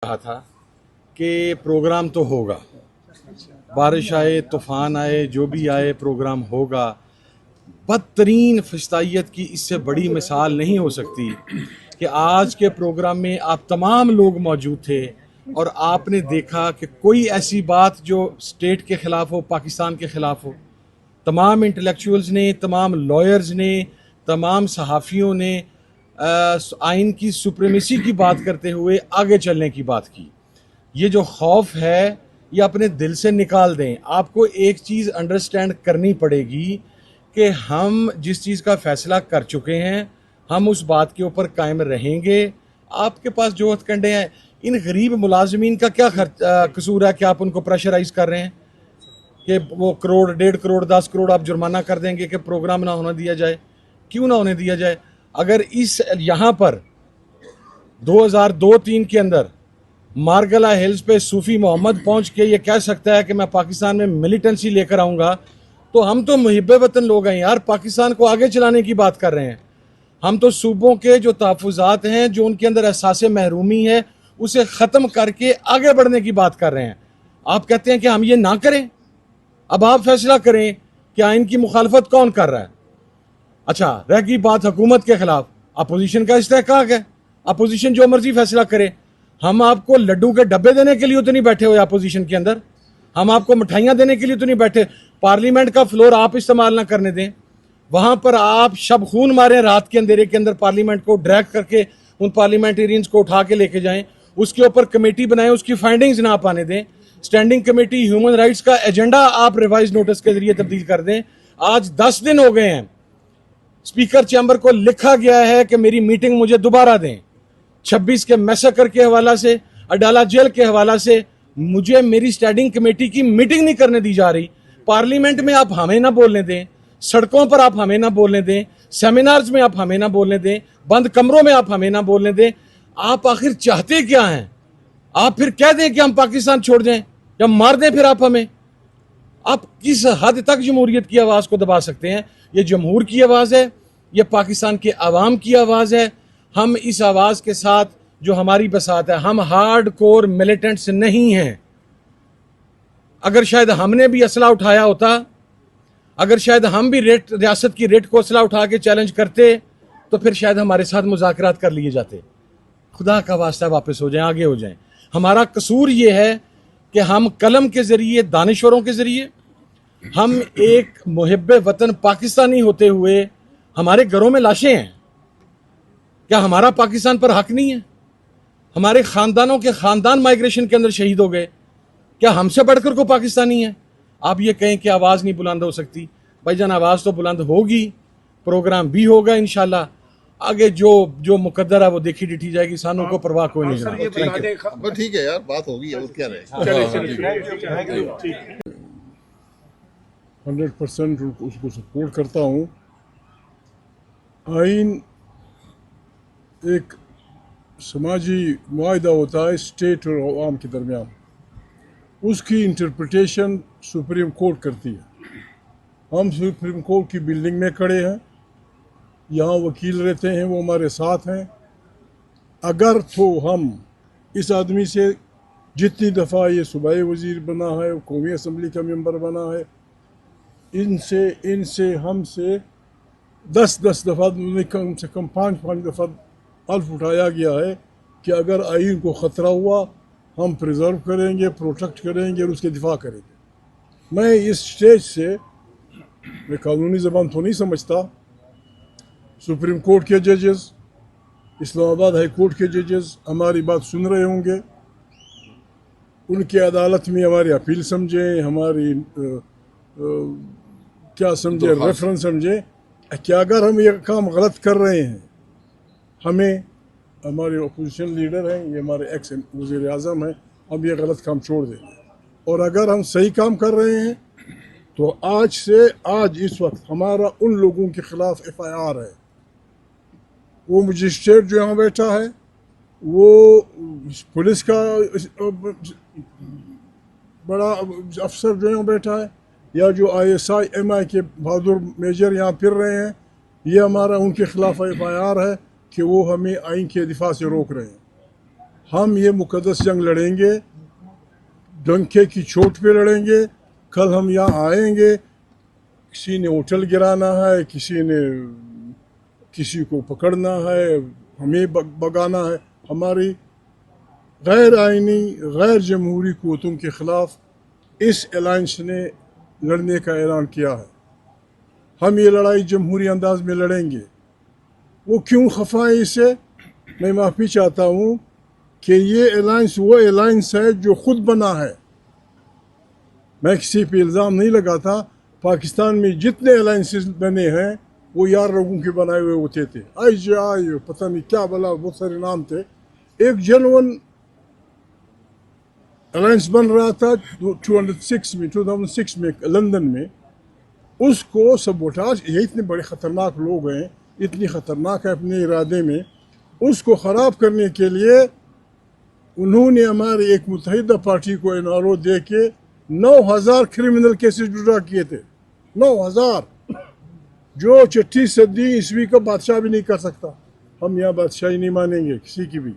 कहा था कि प्रोग्राम तो होगा, बारिश आए तूफ़ान आए जो भी आए प्रोग्राम होगा। बदतरीन फस्तायत की इससे बड़ी मिसाल नहीं हो सकती कि आज के प्रोग्राम में आप तमाम लोग मौजूद थे और आपने देखा कि कोई ऐसी बात जो स्टेट के ख़िलाफ़ हो, पाकिस्तान के ख़िलाफ़ हो। तमाम इंटेलेक्चुअल्स ने, तमाम लॉयर्स ने, तमाम सहाफ़ियों ने आइन की सुप्रीमेसी की बात करते हुए आगे चलने की बात की। ये जो खौफ है ये अपने दिल से निकाल दें। आपको एक चीज़ अंडरस्टैंड करनी पड़ेगी कि हम जिस चीज़ का फ़ैसला कर चुके हैं हम उस बात के ऊपर कायम रहेंगे। आपके पास जो हथकंडे हैं, इन गरीब मुलाजमीन का क्या कसूर है कि आप उनको प्रेशराइज़ कर रहे हैं कि वो करोड़, 1.5 करोड़, 10 करोड़ आप जुर्माना कर देंगे कि प्रोग्राम ना होने दिया जाए। क्यों ना होने दिया जाए? अगर इस यहाँ पर 2002-3 के अंदर मारगला हिल्स पे सूफी मोहम्मद पहुंच के ये कह सकता है कि मैं पाकिस्तान में मिलिटेंसी लेकर आऊँगा, तो हम तो मुहिब्बे वतन लोग हैं यार, पाकिस्तान को आगे चलाने की बात कर रहे हैं। हम तो सूबों के जो तहफ़्फ़ुज़ात हैं, जो उनके अंदर एहसास महरूमी है, उसे ख़त्म करके आगे बढ़ने की बात कर रहे हैं। आप कहते हैं कि हम ये ना करें। अब आप फैसला करें कि आइन की मुखालफत कौन कर रहा है। अच्छा, रह गई बात हुकूमत के खिलाफ, अपोजिशन का इस्तेहकाक है, अपोजिशन जो मर्जी फैसला करे। हम आपको लड्डू के डब्बे देने के लिए तो नहीं बैठे हुए अपोजिशन के अंदर, हम आपको मिठाइयाँ देने के लिए तो नहीं बैठे। पार्लियामेंट का फ्लोर आप इस्तेमाल ना करने दें, वहाँ पर आप शब खून मारें, रात के अंधेरे के अंदर पार्लियामेंट को ड्रैग करके उन पार्लियामेंटेरियंस को उठा के लेके जाएं, उसके ऊपर कमेटी बनाएं, उसकी फाइंडिंग्स ना पाने दें। स्टैंडिंग कमेटी ह्यूमन राइट्स का एजेंडा आप रिवाइज नोटिस के जरिए तब्दील कर दें। आज 10 दिन हो गए हैं, स्पीकर चैम्बर को लिखा गया है कि मेरी मीटिंग मुझे दोबारा दें। 26 के मैसेकर के हवाला से, अडाला जेल के हवाला से मुझे मेरी स्टैंडिंग कमेटी की मीटिंग नहीं करने दी जा रही। पार्लियामेंट में आप हमें ना बोलने दें, सड़कों पर आप हमें ना बोलने दें, सेमिनार्स में आप हमें ना बोलने दें, बंद कमरों में आप हमें ना बोलने दें। आप आखिर चाहते क्या हैं? आप फिर कह दें कि हम पाकिस्तान छोड़ दें या मार दें फिर आप हमें। आप किस हद तक जमहूरियत की आवाज़ को दबा सकते हैं? ये जमहूर की आवाज़ है, ये पाकिस्तान के अवाम की आवाज़ है। हम इस आवाज़ के साथ जो हमारी बसात है, हम हार्ड कोर मिलिटेंट्स नहीं हैं। अगर शायद हमने भी असला उठाया होता, अगर शायद हम भी रियासत की रेट को असला उठा के चैलेंज करते, तो फिर शायद हमारे साथ मुज़ाकरात कर लिए जाते। खुदा का वास्ता वापस हो जाएं, आगे हो जाएं। हमारा कसूर ये है कि हम कलम के ज़रिए, दानिश्वरों के ज़रिए, हम एक मुहिब्बे वतन पाकिस्तानी होते हुए हमारे घरों में लाशें हैं। क्या हमारा पाकिस्तान पर हक नहीं है? हमारे ख़ानदानों के ख़ानदान माइग्रेशन के अंदर शहीद हो गए। क्या हमसे बढ़कर को पाकिस्तानी है? आप ये कहें कि आवाज़ नहीं बुलंद हो सकती। भाईजान, आवाज़ तो बुलंद होगी, प्रोग्राम भी होगा इंशाल्लाह। आगे जो जो मुकद्दर है वो देखी डिठी जाएगी, सानों को परवाह कोई नहीं। ठीक है यार, बात होगी, और क्या रहे। 100% उसको सपोर्ट करता हूँ। आइन एक समाजी मुआहदा होता है स्टेट और अवाम के दरमियान, उसकी इंटरप्रिटेशन सुप्रीम कोर्ट करती है। हम सुप्रीम कोर्ट की बिल्डिंग में खड़े हैं, यहाँ वकील रहते हैं, वो हमारे साथ हैं। अगर तो हम इस आदमी से जितनी दफ़ा ये सूबाई वज़ीर बना है, कौमी असम्बली का मेंबर बना है, इनसे हमसे 10 दफ़ा, कम से कम 5 दफ़ा हल्फ उठाया गया है कि अगर आइन को ख़तरा हुआ हम प्रिजर्व करेंगे, प्रोटेक्ट करेंगे और उसके दिफा करेंगे। मैं इस स्टेज से, मैं कानूनी ज़बान तो नहीं समझता, सुप्रीम कोर्ट के जजेस, इस्लामाबाद हाई कोर्ट के जजेस हमारी बात सुन रहे होंगे। उनकी अदालत में हमारी अपील समझें, हमारी क्या समझे, रेफरेंस समझे कि अगर हम ये काम गलत कर रहे हैं, हमें, हमारे अपोजिशन लीडर हैं, ये हमारे एक्स वज़ीर आज़म हैं, हम ये गलत काम छोड़ देंगे। और अगर हम सही काम कर रहे हैं तो आज इस वक्त हमारा उन लोगों के ख़िलाफ़ FIR है। वो मजिस्ट्रेट जो यहाँ बैठा है, वो पुलिस का बड़ा अफसर जो यहाँ बैठा है, या जो ISI MI के बहादुर मेजर यहाँ फिर रहे हैं, ये हमारा उनके ख़िलाफ़ FIR है कि वो हमें आइन के दिफा से रोक रहे हैं। हम ये मुकद्दस जंग लड़ेंगे, डंके की चोट पे लड़ेंगे। कल हम यहाँ आएंगे, किसी ने होटल गिराना है, किसी ने किसी को पकड़ना है, हमें भगाना है। हमारी गैर आइनी गैर जमहूरी क़ुव्वतों के ख़िलाफ़ इस अलायंस ने लड़ने का ऐलान किया है। हम ये लड़ाई जमहूरी अंदाज में लड़ेंगे। वो क्यों खफा है इससे, मैं माफ़ी चाहता हूँ कि ये अलायंस वो अलायंस है जो ख़ुद बना है। मैं किसी पे इल्ज़ाम नहीं लगाता। पाकिस्तान में जितने अलायंसेस बने हैं वो यार लोगों के बनाए हुए होते थे। IJI पता नहीं क्या भला बहुत सारे नाम थे। एक जेन्युइन अलायंस बन रहा था 2006 में लंदन में। उसको सबोटाज, ये इतने बड़े ख़तरनाक लोग हैं, इतनी ख़तरनाक है अपने इरादे में, उसको ख़राब करने के लिए उन्होंने हमारी एक मुत्तहिदा पार्टी को NRO दे के 9,000 क्रिमिनल केसेस जुड़ा किए थे। 9,000, जो 6वीं सदी ईस्वी का बादशाह भी नहीं कर सकता। हम यहाँ बादशाही नहीं मानेंगे किसी की भी।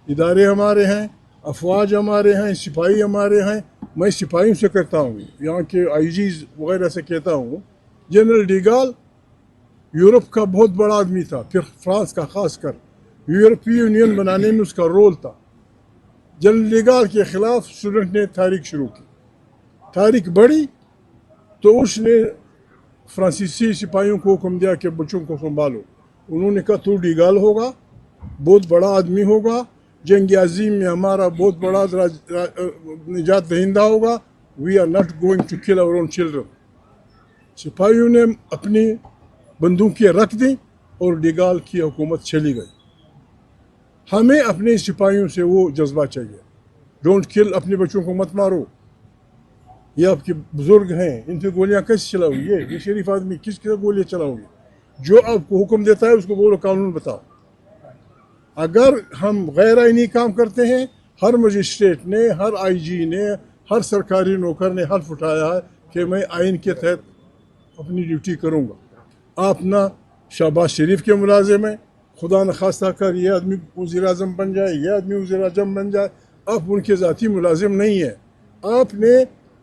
इदारे हमारे हैं, अफवाज हमारे हैं, सिपाही हमारे हैं। मैं सिपाहियों से कहता हूँ, यहाँ के IGs वगैरह से कहता हूँ, जनरल डिगाल यूरोप का बहुत बड़ा आदमी था, फिर फ्रांस का खासकर यूरोपीय यूनियन बनाने में उसका रोल था। जनरल डिगाल के ख़िलाफ़ स्टूडेंट ने तारीख शुरू की, तारीख बढ़ी तो उसने फ्रांसीसी सिपाहियों को हुक्म दिया कि बच्चों को संभालो। उन्होंने कहा तू डिगाल होगा, बहुत बड़ा आदमी होगा, जंग अजीम में हमारा बहुत बड़ा निजात दहिंदा होगा। We are not going to kill our own children. सिपाहियों ने अपनी बंदूकें रख दी और डिगाल की हुकूमत चली गई। हमें अपने सिपाहियों से वो जज्बा चाहिए, डोंट किल, अपने बच्चों को मत मारो। ये आपके बुजुर्ग हैं, इन पे गोलियां कैसे चलाओगे? ये शरीफ आदमी किसके गोलियां चलाओगे? जो आपको हुक्म देता है उसको बोलो कानून बताओ। अगर हम गैर आइनी काम करते हैं, हर मजिस्ट्रेट ने, हर IG ने, हर सरकारी नौकर ने हल्फ उठाया है कि मैं आइन के तहत अपनी ड्यूटी करूँगा। आप ना शहबाज शरीफ के मुलाजिम हैं, खुदा न खास्ता कर ये आदमी वज़ीर आज़म बन जाए, ये आदमी वज़ीर आज़म बन जाए, आप उनके ज़ाती मुलाजिम नहीं है। आपने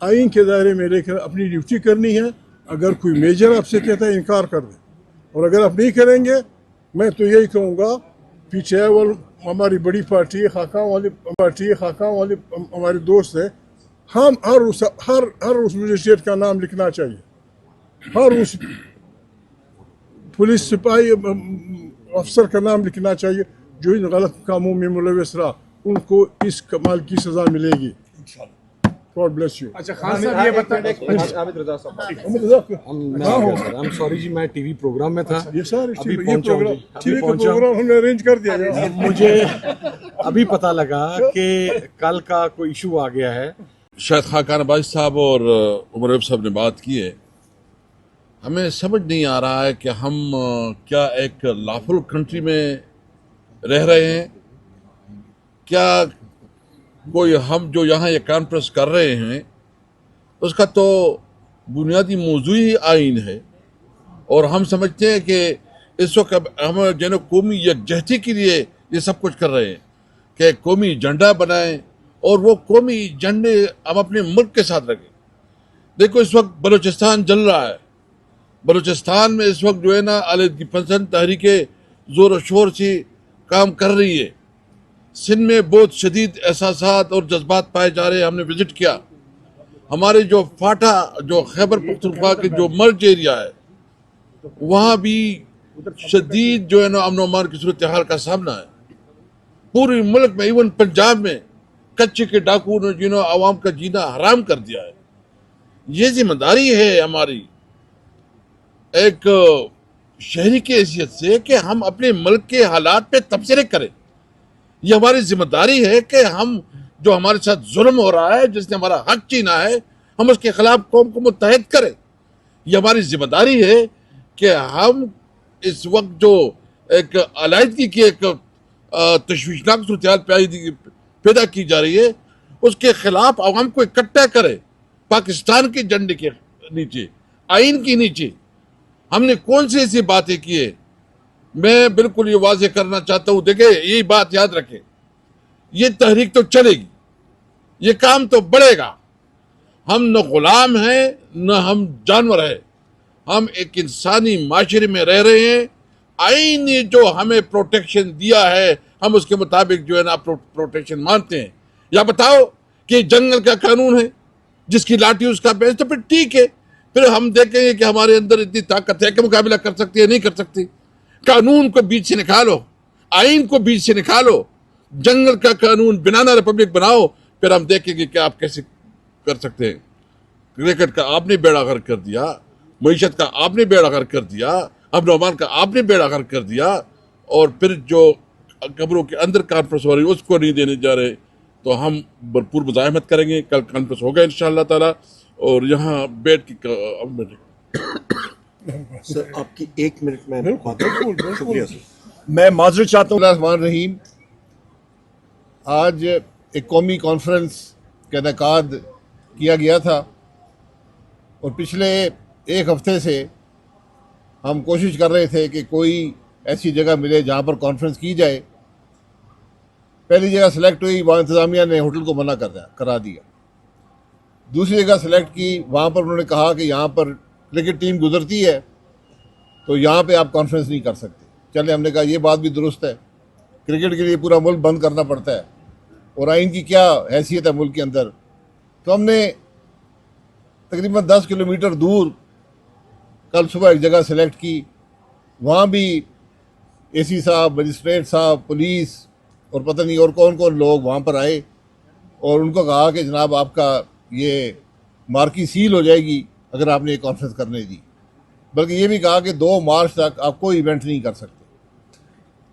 आइन के दायरे में लेकर अपनी ड्यूटी करनी है। अगर कोई मेजर आपसे कहता है इनकार कर दे, और अगर आप नहीं करेंगे, मैं तो यही कहूँगा, पीछे वो हमारी बड़ी पार्टी है, खाकाम वाली हमारे दोस्त है। हम हर उस मजिस्ट्रेट का नाम लिखना चाहिए, हर उस पुलिस सिपाही अफसर का नाम लिखना चाहिए जो इन गलत कामों में मुलविस रहा। उनको इस कमाल की सज़ा मिलेगी। God bless you. अच्छा खान साहब ये बताएं, आबिद रजा साहब, I'm sorry जी, मैं टीवी प्रोग्राम में था। ये सारे अभी ये पहुंचा हूं प्रोग्राम, जी, अभी टीवी का पहुंचा हूं। प्रोग्राम हमने अरेंज कर दिया है। मुझे अभी पता लगा कि कल का कोई इशू आ गया है। शायद खाकान अब्बासी साहब और उमर अयूब साहब ने बात की है। हमें समझ नहीं आ रहा है कि हम क्या एक लॉफुल कंट्री में रह रहे हैं, क्या कोई हम जो यहाँ ये कॉन्फ्रेंस कर रहे हैं उसका तो बुनियादी मौजू ही आइन है, और हम समझते हैं कि इस वक्त हम जो कौमी यकजहती के लिए ये सब कुछ कर रहे हैं कि कौमी झंडा बनाएं और वो कौमी झंडे हम अपने मुल्क के साथ रखें। देखो इस वक्त बलूचिस्तान जल रहा है। बलूचिस्तान में इस वक्त जो है ना अलहदगी पसंद तहरीकें ज़ोर शोर से काम कर रही है। सिंध में बहुत शदीद एहसासात और जज्बात पाए जा रहे हैं। हमने विजिट किया। हमारे जो फाटा, जो खैबर पख्तूनख्वा के जो मर्ज एरिया है, वहाँ भी शदीद जो है ना अमन अमान की सूरत हाल का सामना है। पूरे मुल्क में, इवन पंजाब में कच्चे के डाकू ने जो है आवाम का जीना हराम कर दिया है। ये जिम्मेदारी है हमारी एक शहरी की हैसियत से कि हम अपने मुल्क के हालात पे तबसरे करें। ये हमारी जिम्मेदारी है कि हम जो हमारे साथ जुल्म हो रहा है, जिसने हमारा हक छीना है, हम उसके खिलाफ कौम को मुत्तहद करें। ये हमारी जिम्मेदारी है कि हम इस वक्त जो एक अलायदगी की एक तशवीशनाक सूरत पैदा की जा रही है, उसके खिलाफ आवाम को इकट्ठा करें। पाकिस्तान के झंडे के नीचे, आइन के नीचे हमने कौन सी ऐसी बातें की है? मैं बिल्कुल ये वाजे करना चाहता हूँ। देखिए, यही बात याद रखें ये तहरीक तो चलेगी, ये काम तो बढ़ेगा। हम न गुलाम हैं न हम जानवर हैं, हम एक इंसानी माशरे में रह रहे हैं। आईन ने जो हमें प्रोटेक्शन दिया है हम उसके मुताबिक जो है ना प्रोटेक्शन मानते हैं। या बताओ कि जंगल का कानून है, जिसकी लाठी उसका बेंच, तो फिर ठीक है, फिर हम देखेंगे कि हमारे अंदर इतनी ताकत है कि मुकाबला कर सकती है नहीं कर सकती। कानून को बीच से निकालो, आइन को बीच से निकालो, जंगल का कानून बनाना रिपब्लिक बनाओ, फिर हम देखेंगे कि आप कैसे कर सकते हैं। क्रिकेट का आपने बेड़ा गर्क कर दिया, मईशत का आपने बेड़ा गर्क कर दिया, अब नौमान का आपने बेड़ा गर्क कर दिया, और फिर जो कब्रों के अंदर कॉन्फ्रेंस हो रही है उसको नहीं देने जा रहे। तो हम भरपूर मुजाहिमत करेंगे। कल कॉन्फ्रेंस होगा इंशाअल्लाह ताला, और यहाँ बैठ के सर आपकी 1 मिनट में बात बिल्कुल, करूं। शुक्रिया सर। मैं माजरत चाहता हूँ। रहमान रहीम, आज एक कौमी कॉन्फ्रेंस का इनेकाद किया गया था और पिछले 1 हफ्ते से हम कोशिश कर रहे थे कि कोई ऐसी जगह मिले जहाँ पर कॉन्फ्रेंस की जाए। पहली जगह सेलेक्ट हुई, वहाँ इंतज़ामिया ने होटल को मना करा दिया। दूसरी जगह सेलेक्ट की, वहाँ पर उन्होंने कहा कि यहाँ पर क्रिकेट टीम गुजरती है तो यहाँ पे आप कॉन्फ्रेंस नहीं कर सकते। चले, हमने कहा ये बात भी दुरुस्त है, क्रिकेट के लिए पूरा मुल्क बंद करना पड़ता है और आइन की क्या हैसियत है मुल्क के अंदर। तो हमने तकरीबन 10 किलोमीटर दूर कल सुबह एक जगह सेलेक्ट की। वहाँ भी एसी साहब, मजिस्ट्रेट साहब, पुलिस और पता नहीं और कौन कौन लोग वहाँ पर आए और उनको कहा कि जनाब आपका ये मार्की सील हो जाएगी अगर आपने ये कॉन्फ्रेंस करने दी। बल्कि ये भी कहा कि 2 मार्च तक आप कोई इवेंट नहीं कर सकते।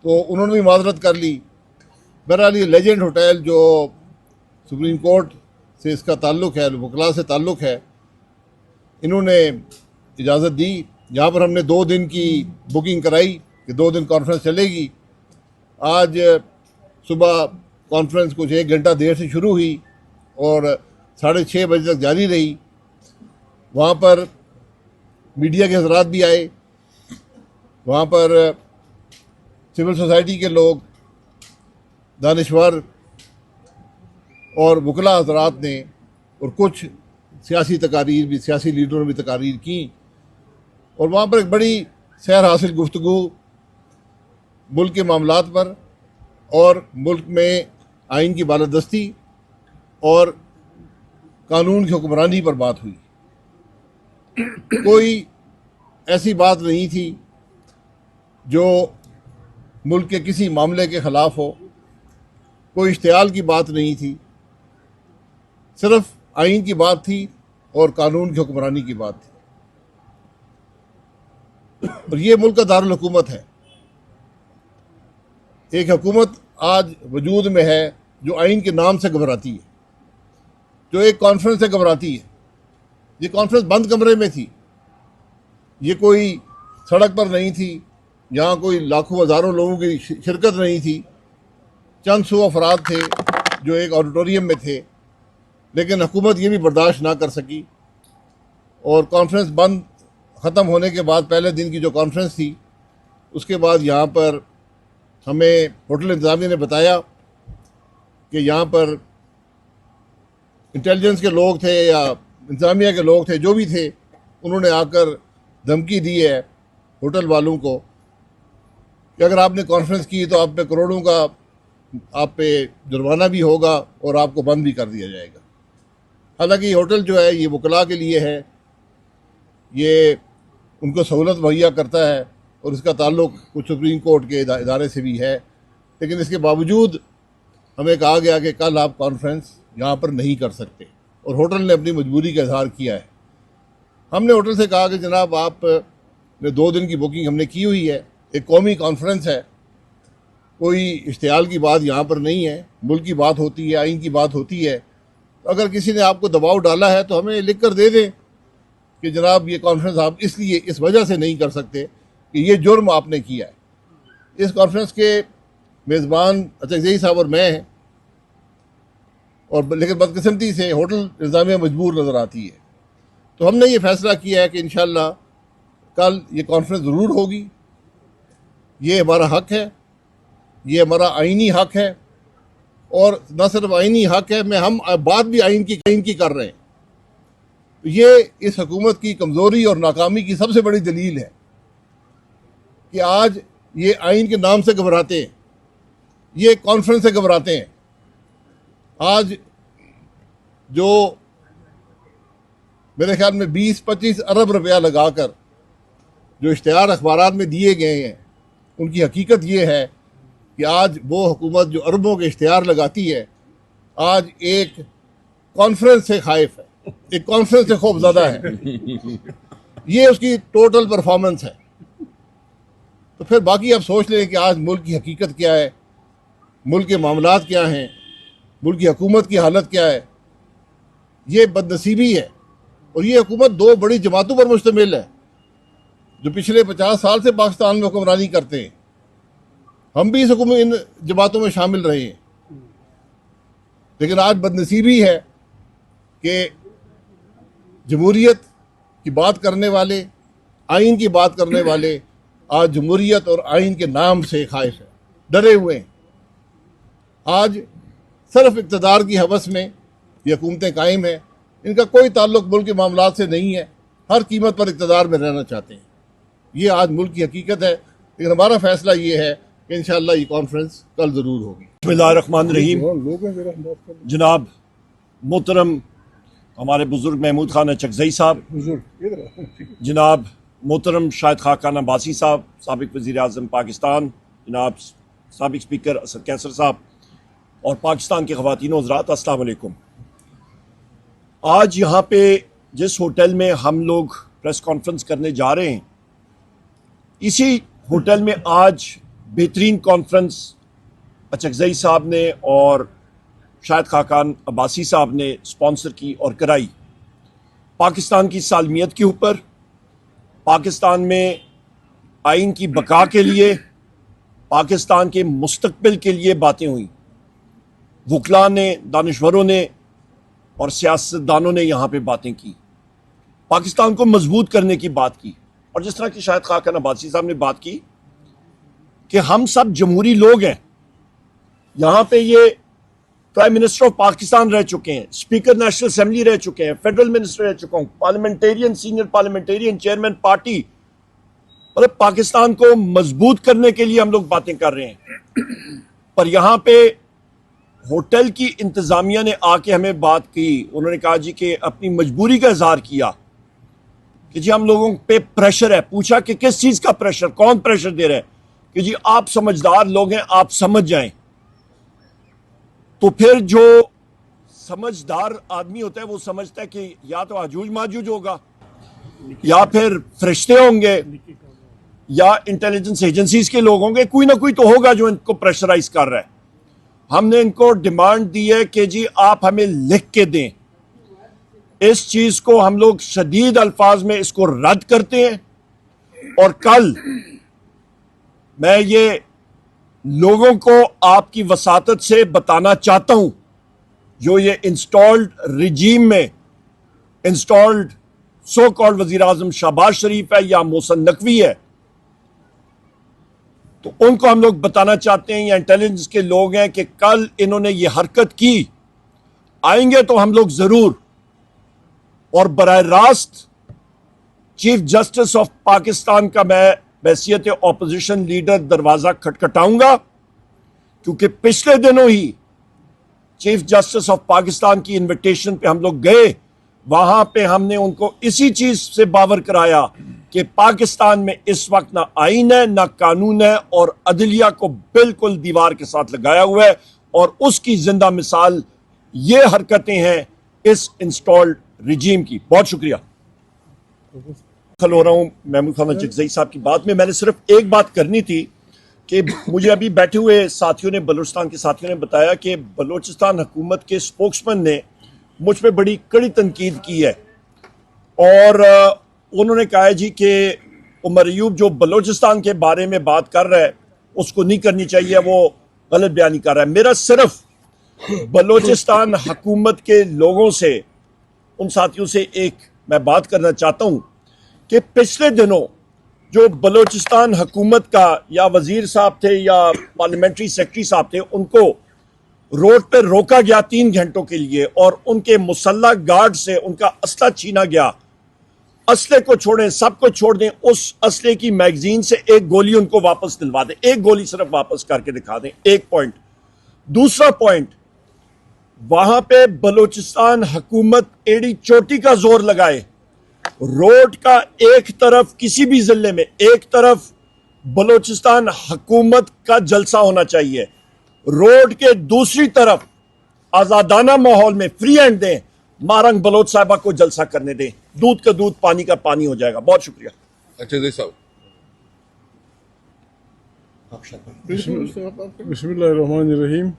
तो उन्होंने भी माजरत कर ली। बहरहाल ये लेजेंड होटल जो सुप्रीम कोर्ट से इसका ताल्लुक़ है, वकला से ताल्लुक़ है, इन्होंने इजाज़त दी। यहाँ पर हमने 2 दिन की बुकिंग कराई कि 2 दिन कॉन्फ्रेंस चलेगी। आज सुबह कॉन्फ्रेंस कुछ 1 घंटा देर से शुरू हुई और 6:30 बजे तक जारी रही। वहाँ पर मीडिया के हज़रात भी आए, वहाँ पर सिविल सोसाइटी के लोग, दानिश्वर और वकला हज़रात ने, और कुछ सियासी तकारीर भी, सियासी लीडरों ने भी तकारीर की। और वहाँ पर एक बड़ी सैर हासिल गुफ्तगू मुल्क के मामलात पर और मुल्क में आइन की बालादस्ती और कानून की हुक्मरानी पर बात हुई। कोई ऐसी बात नहीं थी जो मुल्क के किसी मामले के ख़िलाफ़ हो, कोई इश्तियाल की बात नहीं थी, सिर्फ आइन की बात थी और कानून की हुक्मरानी की बात थी। और ये मुल्क का दारुल हुकूमत है। एक हुकूमत आज वजूद में है जो आइन के नाम से घबराती है, जो एक कॉन्फ्रेंस से घबराती है। ये कॉन्फ्रेंस बंद कमरे में थी, ये कोई सड़क पर नहीं थी, यहाँ कोई लाखों हज़ारों लोगों की शिरकत नहीं थी। चंद सौ अफराद थे जो एक ऑडिटोरियम में थे, लेकिन हुकूमत ये भी बर्दाश्त ना कर सकी और कॉन्फ्रेंस बंद ख़त्म होने के बाद, पहले दिन की जो कॉन्फ्रेंस थी, उसके बाद यहाँ पर हमें होटल इंतज़ामिया ने बताया कि यहाँ पर इंटेलिजेंस के लोग थे या इंतज़ामिया के लोग थे, जो भी थे, उन्होंने आकर धमकी दी है होटल वालों को कि अगर आपने कॉन्फ्रेंस की तो आप पे करोड़ों का आप पे जुर्माना भी होगा और आपको बंद भी कर दिया जाएगा। हालांकि होटल जो है ये वकला के लिए है, ये उनको सहूलत मुहैया करता है और इसका ताल्लुक़ कुछ सुप्रीम कोर्ट के इदारे से भी है। लेकिन इसके बावजूद हमें कहा गया कि कल आप कॉन्फ्रेंस यहाँ पर नहीं कर सकते और होटल ने अपनी मजबूरी का इजहार किया है। हमने होटल से कहा कि जनाब आप ने 2 दिन की बुकिंग हमने की हुई है, एक कौमी कॉन्फ्रेंस है, कोई इश्तियाल की बात यहाँ पर नहीं है, मुल्क की बात होती है, आइन की बात होती है। तो अगर किसी ने आपको दबाव डाला है तो हमें लिख कर दे दें कि जनाब ये कॉन्फ्रेंस आप इसलिए इस वजह से नहीं कर सकते कि ये जुर्म आपने किया है। इस कॉन्फ्रेंस के मेज़बान अचकज़ई साहब और मैं हैं, और लेकिन बदकिस्मती से होटल इंतज़ामिया मजबूर नज़र आती है। तो हमने ये फ़ैसला किया है कि इंशाअल्लाह कल ये कॉन्फ्रेंस ज़रूर होगी। ये हमारा हक़ है, ये हमारा आइनी हक़ है और न सिर्फ आइनी हक है, मैं हम बात भी आइन की कर रहे हैं। तो ये इस हुकूमत की कमज़ोरी और नाकामी की सबसे बड़ी दलील है कि आज ये आइन के नाम से घबराते हैं, ये कॉन्फ्रेंस से घबराते हैं। आज जो मेरे ख्याल में 20-25 अरब रुपया लगाकर जो इश्तिहार अखबारात में दिए गए हैं, उनकी हकीकत ये है कि आज वो हुकूमत जो अरबों के इश्तिहार लगाती है, आज एक कॉन्फ्रेंस से खाइफ है, एक कॉन्फ्रेंस से खौफज़दा है। ये उसकी टोटल परफॉर्मेंस है। तो फिर बाकी आप सोच लें कि आज मुल्क की हकीकत क्या है, मुल्क के मामलात क्या हैं, मुल्क की हुकूमत की हालत क्या है। ये बदनसीबी है और ये हुकूमत दो बड़ी जमातों पर मुश्तमिल है जो पिछले 50 साल से पाकिस्तान में हुक्मरानी करते हैं। हम भी इन जमातों में शामिल रहे हैं, लेकिन आज बदनसीबी है कि जमहूरियत की बात करने वाले, आइन की बात करने वाले आज जमहूरियत और आइन के नाम से खाइश है, डरे हुए हैं। आज सिर्फ इक़्तिदार की हवस में ये हुकूमतें कायम हैं, इनका कोई ताल्लुक मुल्क के मामलात से नहीं है, हर कीमत पर इक़्तिदार में रहना चाहते हैं। ये आज मुल्क की हकीकत है, लेकिन हमारा फैसला ये है कि इंशाअल्लाह ये कॉन्फ्रेंस कल ज़रूर होगी। बिस्मिल्लाहिर्रहमानिर्रहीम। जनाब मोहतरम हमारे बुजुर्ग महमूद खान अचकज़ई साहब, जनाब मोहतरम शाहिद खाकान अब्बासी साहब, साबिक़ वज़ीर आज़म पाकिस्तान, जनाब साबिक़ स्पीकर असद कैसर साहब और पाकिस्तान के ख़वातीन हज़रात, अस्सलाम वालेकुम। आज यहाँ पे जिस होटल में हम लोग प्रेस कॉन्फ्रेंस करने जा रहे हैं, इसी होटल में आज बेहतरीन कॉन्फ्रेंस अचकज़ई साहब ने और शाहिद खाकान अब्बासी साहब ने स्पॉन्सर की और कराई। पाकिस्तान की सालमियत के ऊपर, पाकिस्तान में आइन की बका के लिए, पाकिस्तान के मुस्तकबिल के लिए बातें हुई। वकला ने, दानिश्वरों ने और सियासतदानों ने यहाँ पे बातें की, पाकिस्तान को मजबूत करने की बात की। और जिस तरह की शाहिद खाकान अब्बासी साहब ने बात की कि हम सब जमहूरी लोग हैं, यहाँ पे ये प्राइम मिनिस्टर ऑफ पाकिस्तान रह चुके हैं, स्पीकर नेशनल असेंबली रह चुके हैं, फेडरल मिनिस्टर रह चुका हूँ, parliamentarian, senior parliamentarian, chairman party. मतलब पाकिस्तान को मजबूत करने के लिए हम लोग बातें कर रहे हैं। पर यहाँ पे होटल की इंतजामिया ने आके हमें बात की, उन्होंने कहा जी कि अपनी मजबूरी का इजहार किया कि जी हम लोगों पे प्रेशर है। पूछा कि किस चीज का प्रेशर, कौन प्रेशर दे रहा है? कि जी आप समझदार लोग हैं, आप समझ जाएं। तो फिर जो समझदार आदमी होता है वो समझता है कि या तो आजूज माजूज होगा, या फिर फरिश्ते होंगे, या इंटेलिजेंस एजेंसीज के लोग होंगे, कोई ना कोई तो होगा जो इनको प्रेशराइज कर रहा है। हमने इनको डिमांड दी है कि जी आप हमें लिख के दें। इस चीज को हम लोग शदीद अल्फाज में इसको रद्द करते हैं। और कल मैं ये लोगों को आपकी वसातत से बताना चाहता हूं, जो ये इंस्टॉल्ड रिजीम में इंस्टॉल्ड सो कॉल्ड वजीर आजम शहबाज शरीफ है या मोहसिन नकवी है, तो उनको हम लोग बताना चाहते हैं, या इंटेलिजेंस के लोग हैं, कि कल इन्होंने ये हरकत की, आएंगे तो हम लोग जरूर और बराह रास्त चीफ जस्टिस ऑफ पाकिस्तान का मैं हैसियत ऑपोजिशन लीडर दरवाजा खटखटाऊंगा, क्योंकि पिछले दिनों ही चीफ जस्टिस ऑफ पाकिस्तान की इनविटेशन पे हम लोग गए। वहां पे हमने उनको इसी चीज से बावर कराया कि पाकिस्तान में इस वक्त ना आइन है, ना कानून है, और अदलिया को बिल्कुल दीवार के साथ लगाया हुआ है। और उसकी जिंदा मिसाल ये हरकतें हैं इस इंस्टॉल्ड रिजीम की। बहुत शुक्रिया। खल हो रहा हूँ महमूद खान अचकज़ई साहब की बात में। मैंने सिर्फ एक बात करनी थी कि मुझे अभी बैठे हुए साथियों ने, बलूचिस्तान के साथियों ने बताया कि बलूचिस्तान हुकूमत के स्पोक्समैन ने मुझ पे बड़ी कड़ी तनकीद की है, और उन्होंने कहा है जी कि उमर अयूब जो बलूचिस्तान के बारे में बात कर रहा है उसको नहीं करनी चाहिए, वो गलत बयानी कर रहा है। मेरा सिर्फ बलूचिस्तान हुकूमत के लोगों से, उन साथियों से एक मैं बात करना चाहता हूँ कि पिछले दिनों जो बलूचिस्तान हुकूमत का या वजीर साहब थे या पार्लियामेंट्री सेक्रेटरी साहब थे, उनको रोड पे रोका गया 3 घंटों के लिए और उनके मुसल्ला गार्ड से उनका असला छीना गया। असले को छोड़ें, सबको छोड़ दें, उस असले की मैगजीन से एक गोली उनको वापस दिलवा दें, एक गोली सिर्फ वापस करके दिखा दें। एक पॉइंट। दूसरा पॉइंट, वहां पे बलूचिस्तान हुकूमत एड़ी चोटी का जोर लगाए। रोड का एक तरफ किसी भी जिले में एक तरफ बलूचिस्तान हुकूमत का जलसा होना चाहिए, रोड के दूसरी तरफ आजादाना माहौल में फ्री हैंड दें, मारंग बलोच साहिबा को जलसा करने दें। दूध का दूध, पानी का पानी हो जाएगा। बहुत शुक्रिया। अच्छा जय साहब, बिस्मिल्लाहिर्रहमानिर्रहीम।